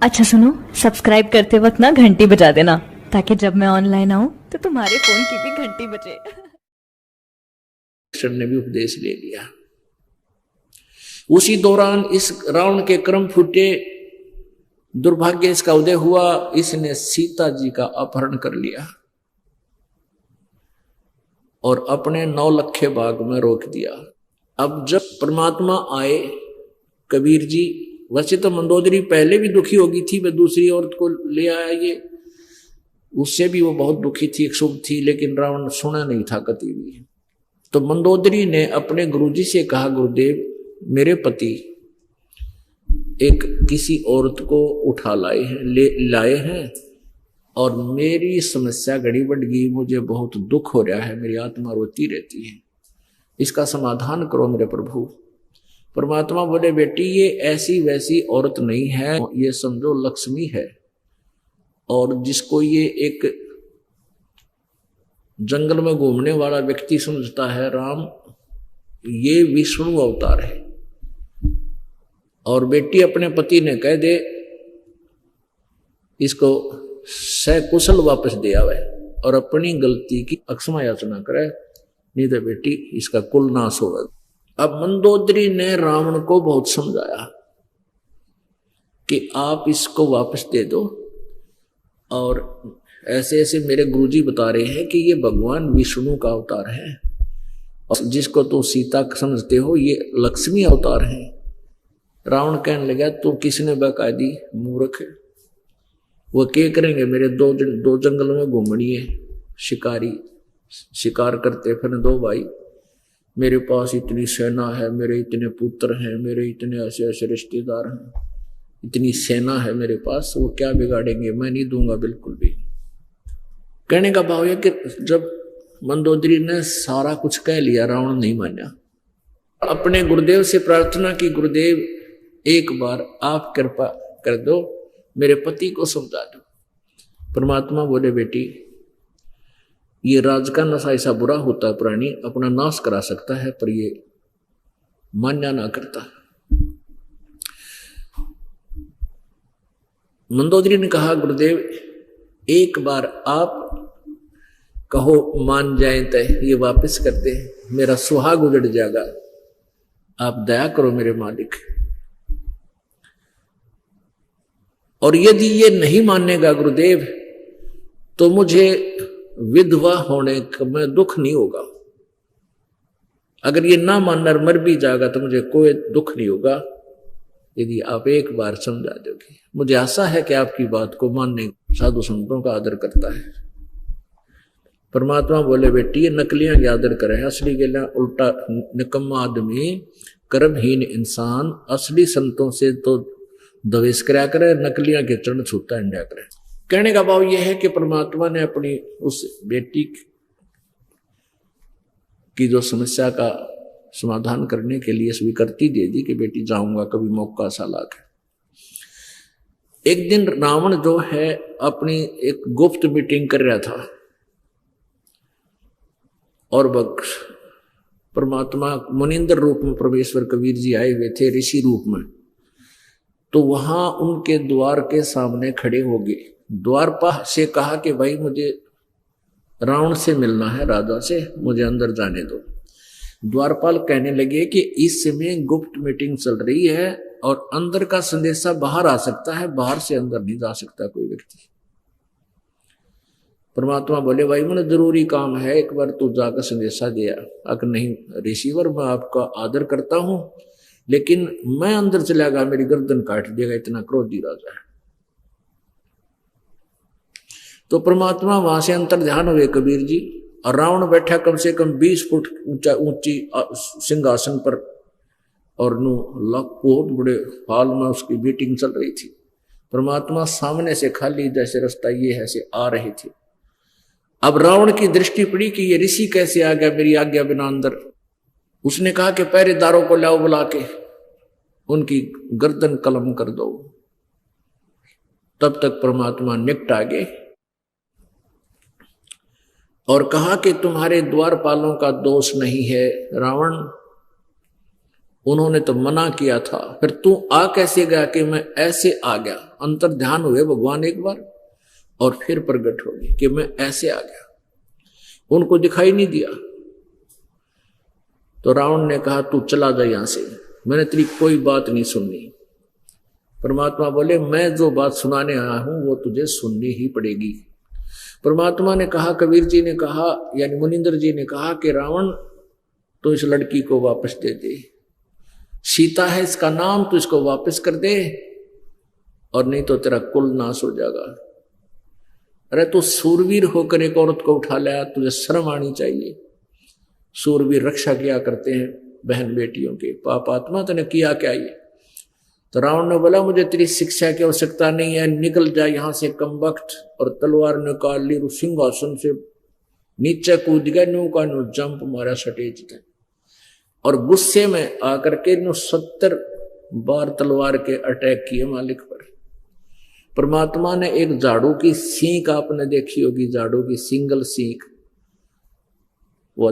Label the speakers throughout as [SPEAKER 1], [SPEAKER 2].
[SPEAKER 1] अच्छा सुनो, सब्सक्राइब करते वक्त ना घंटी बजा देना, ताकि जब मैं ऑनलाइन आऊं तो तुम्हारे फोन की भी घंटी बजे।
[SPEAKER 2] कृष्ण ने भी उपदेश ले लिया। उसी दौरान इस रावण के कर्म फूटे, दुर्भाग्य इसका उदय हुआ। इसने सीता जी का अपहरण कर लिया और अपने 9 लखे बाग में रोक दिया। अब जब परमात्मा आए, कबीर जी, वैसे तो मंदोदरी पहले भी दुखी हो गई थी, वह दूसरी औरत को ले आया, ये उससे भी वो बहुत दुखी थी, शुभ थी, लेकिन रावण सुना नहीं था कभी भी। तो मंदोदरी ने अपने गुरुजी से कहा, गुरुदेव, मेरे पति एक किसी औरत को उठा लाए हैं और मेरी समस्या घड़ी बढ़ गई, मुझे बहुत दुख हो रहा है, मेरी आत्मा रोती रहती है, इसका समाधान करो मेरे प्रभु। परमात्मा बोले, बेटी ये ऐसी वैसी औरत नहीं है, ये समझो लक्ष्मी है, और जिसको ये एक जंगल में घूमने वाला व्यक्ति समझता है राम, ये विष्णु अवतार है। और बेटी अपने पति ने कह दे इसको सकुशल वापस दे आवे और अपनी गलती की अक्षमा याचना करे, नहीं तो बेटी इसका कुल नाश होगा। अब मंदोदरी ने रावण को बहुत समझाया कि आप इसको वापस दे दो, और ऐसे ऐसे मेरे गुरुजी बता रहे हैं कि ये भगवान विष्णु का अवतार है, और जिसको तो सीता समझते हो ये लक्ष्मी अवतार है। रावण कहने लगा, तो किसने बकायदी मूर्ख है, वो क्या करेंगे, मेरे दो जंगल में घूमनी है, शिकारी शिकार करते फिर 2 भाई, मेरे पास इतनी सेना है, मेरे इतने पुत्र हैं, मेरे इतने ऐसे ऐसे रिश्तेदार हैं, इतनी सेना है मेरे पास, वो क्या बिगाड़ेंगे, मैं नहीं दूंगा बिल्कुल भी। कहने का भाव है कि जब मंदोदरी ने सारा कुछ कह लिया, रावण नहीं माना। अपने गुरुदेव से प्रार्थना की, गुरुदेव एक बार आप कृपा कर दो, मेरे पति को समझा दो। परमात्मा बोले, बेटी ये राज का नशा ऐसा बुरा होता है, प्राणी अपना नाश करा सकता है, पर ये मान्या ना करता। मंदोदरी ने कहा, गुरुदेव एक बार आप कहो मान जाए तो ये वापस कर दे, मेरा सुहाग उजड़ जाएगा, आप दया करो मेरे मालिक। और यदि ये नहीं मानेगा गुरुदेव, तो मुझे विधवा होने में दुख नहीं होगा, अगर ये ना मानना मर भी जाएगा तो मुझे कोई दुख नहीं होगा, यदि आप एक बार समझा दोगे। मुझे आशा है कि आपकी बात को मानने साधु संतों का आदर करता है। परमात्मा बोले, बेटी ये नकलियां की आदर करे, असली के लिए उल्टा निकम्मा आदमी, कर्महीन इंसान असली संतों से तो द्वेष कराया करे, नकलियां के चरण छूता इंडिया करे। कहने का भाव यह है कि परमात्मा ने अपनी उस बेटी की जो समस्या का समाधान करने के लिए स्वीकृति दे दी कि बेटी जाऊंगा, कभी मौका सा लाके। एक दिन रावण जो है अपनी एक गुप्त मीटिंग कर रहा था, और परमात्मा मुनिंद्र रूप में परमेश्वर कबीर जी आए हुए थे ऋषि रूप में, तो वहां उनके द्वार के सामने खड़े हो गए। द्वारपाल से कहा कि भाई मुझे रावण से मिलना है, राजा से, मुझे अंदर जाने दो। द्वारपाल कहने लगे कि इस समय गुप्त मीटिंग चल रही है और अंदर का संदेशा बाहर आ सकता है, बाहर से अंदर नहीं जा सकता कोई व्यक्ति। परमात्मा बोले, भाई मुझे जरूरी काम है, एक बार तू जाकर संदेशा दिया। अगर नहीं रिसीवर, मैं आपका आदर करता हूं, लेकिन मैं अंदर चला गया मेरी गर्दन काट देगा, इतना क्रोधी राजा है। तो परमात्मा वहां से अंतर ध्यान हुए कबीर जी, और रावण बैठा कम से कम 20 फुट ऊंची सिंहासन पर, और बहुत बड़े हॉल में उसकी मीटिंग चल रही थी। परमात्मा सामने से खाली जैसे रास्ता ये है से आ रहे थे। अब रावण की दृष्टि पड़ी कि ये ऋषि कैसे आ गया मेरी आज्ञा बिना अंदर। उसने कहा कि पहरेदारों को लाओ बुला के, उनकी गर्दन कलम कर दो। तब तक परमात्मा निकट आ गए और कहा कि तुम्हारे द्वारपालों का दोष नहीं है रावण, उन्होंने तो मना किया था, फिर तू आ कैसे गया कि मैं ऐसे आ गया। अंतर ध्यान हुए भगवान एक बार और फिर प्रकट हो गए कि मैं ऐसे आ गया, उनको दिखाई नहीं दिया। तो रावण ने कहा तू चला जा यहां से, मैंने तेरी कोई बात नहीं सुननी। परमात्मा बोले मैं जो बात सुनाने आया हूं वो तुझे सुननी ही पड़ेगी। परमात्मा ने कहा, कबीर जी ने कहा, यानी मुनिंदर जी ने कहा कि रावण तो इस लड़की को वापस दे दे, सीता है इसका नाम, तो इसको वापस कर दे और नहीं तो तेरा कुल नाश हो जाएगा। अरे तू सूरवीर होकर एक औरत को उठा लाया, तुझे शर्म आनी चाहिए। सूरवीर रक्षा किया करते हैं बहन बेटियों के, पापात्मा तूने किया क्या ये? तो रावण ने बोला मुझे तेरी शिक्षा की आवश्यकता नहीं है, निकल जा यहां से कमबख्त। और तलवार निकाल ली, सिंहासन से नीचे कूद गया, न्यू का न्यू जंप मारा सटेज थे और गुस्से में आकर के 70 बार तलवार के अटैक किए मालिक पर। परमात्मा ने एक झाड़ू की सींक आपने देखी होगी, झाड़ू की सिंगल सींक वो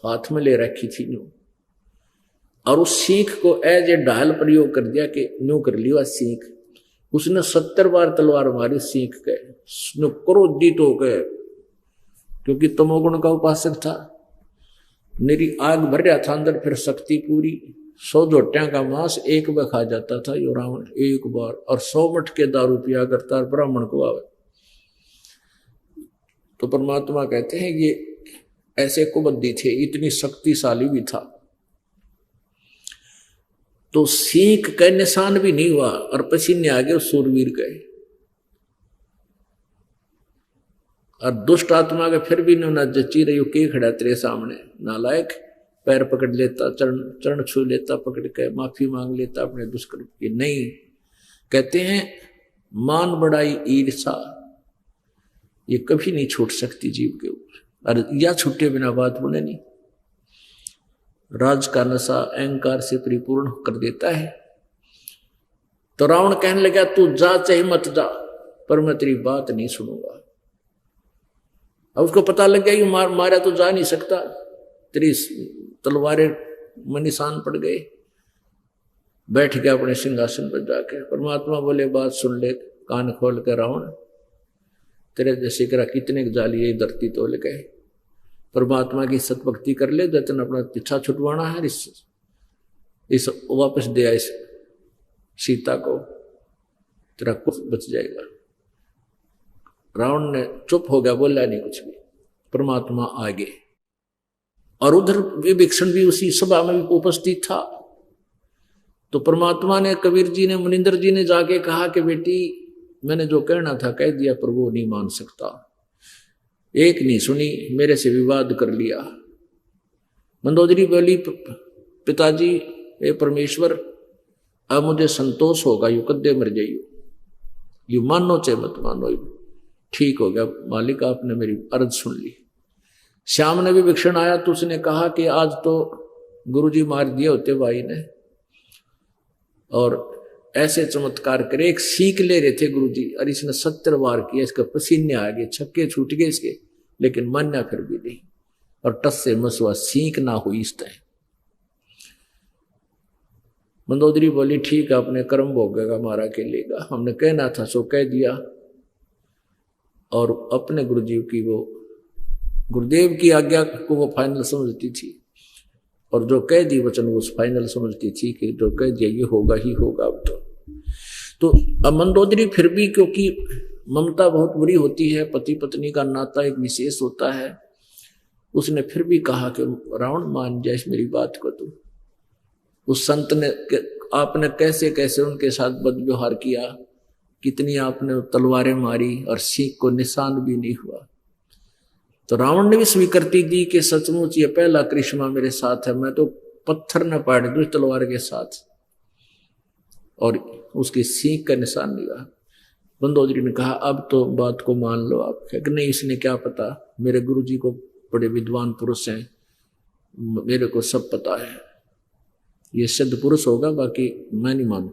[SPEAKER 2] हाथ में ले रखी थी न्यू, और उस सीख को एज ए ढाल प्रयोग कर दिया कि न्यू कर लिया सीख। उसने 70 बार तलवार मारी सीख के, क्रोधित हो गए क्योंकि तमोगुण का उपासक था, मेरी आग भर रहा था अंदर, फिर शक्ति पूरी। 100 जोटियां का मांस एक बार खा जाता था यो रावण एक बार, और 100 मटके दारू पिया करता ब्राह्मण को आवे। तो परमात्मा कहते हैं ये ऐसे कुबद्दी थे, इतनी शक्तिशाली भी था। तो सीख का निशान भी नहीं हुआ और पसीने आ गए सूरवीर के, और दुष्ट आत्मा के फिर भी न जची रही के खड़ा तेरे सामने नालायक, पैर पकड़ लेता, चरण छू लेता, पकड़ के माफी मांग लेता अपने दुष्कर्म की। नहीं, कहते हैं मान बढ़ाई ईर्षा ये कभी नहीं छूट सकती जीव के ऊपर, और या छूटे बिना बात बोले नहीं। राज का नशा अहंकार से परिपूर्ण कर देता है। तो रावण कहने लगा तू जा चाहे मत जा, पर मैं तेरी बात नहीं सुनूंगा। अब उसको पता लग गया कि मारा तो जा नहीं सकता, तेरी तलवारें में निशान पड़ गए। बैठ गया अपने सिंहासन पर जाके। परमात्मा बोले बात सुन ले कान खोल के रावण, तेरे जैसे करा कितने जाली ये धरती तोल गए। परमात्मा की सतभक्ति कर ले, जतन अपना पीछा छुटवाना है, इस वापस दे इस सीता को, तेरा कुछ बच जाएगा। रावण ने चुप हो गया, बोला नहीं कुछ भी। परमात्मा आगे, और उधर विभीषण भी उसी सभा में भी उपस्थित था। तो परमात्मा ने, कबीर जी ने, मुनिंदर जी ने जाके कहा कि बेटी मैंने जो कहना था कह दिया, पर वो नहीं मान सकता, एक नहीं सुनी, मेरे से विवाद कर लिया। मंदोदरी बोली पिताजी ये परमेश्वर अब मुझे संतोष होगा, यू कद्दे मर जाइयो, यू मानो चाहे मत मानो, ठीक हो गया मालिक, आपने मेरी अर्ज सुन ली। श्याम ने भी विभीषण आया तो उसने कहा कि आज तो गुरुजी मार दिए होते भाई ने, और ऐसे चमत्कार करे, एक सीख ले रहे थे गुरुजी और इसने 70 बार किया, इसका पसीने आ गए, छक्के छूट गए इसके, लेकिन मान्या फिर भी नहीं, और टस से मसवा सीख ना हुई इस तरह। मंदोदरी बोली ठीक है, अपने कर्म भोगेगा, मारा के लेगा, हमने कहना था सो कह दिया। और अपने गुरुजी की वो गुरुदेव की आज्ञा को वो फाइनल समझती थी, और जो कह दी वचन वो फाइनल समझती थी कि जो कह दिया ये होगा ही होगा। अब तो अब मंदोदरी फिर भी, क्योंकि ममता बहुत बुरी होती है, पति पत्नी का नाता एक विशेष होता है, उसने फिर भी कहा कि रावण मान जाए मेरी बात को। तो उस संत ने, आपने कैसे कैसे उनके साथ बदव्यवहार किया, कितनी आपने तलवारें मारी और सीख को निशान भी नहीं हुआ। तो रावण ने भी स्वीकृति दी कि सचमुच ये पहला करिश्मा मेरे साथ है, मैं तो पत्थर न पाड़ दूं तलवार के साथ, और उसकी सीख का निशान नहीं रहा। मंदोदरी ने कहा अब तो बात को मान लो आप। कि नहीं, इसने क्या पता, मेरे गुरुजी को बड़े विद्वान पुरुष हैं, मेरे को सब पता है, ये सिद्ध पुरुष होगा, बाकी मैं नहीं मानू।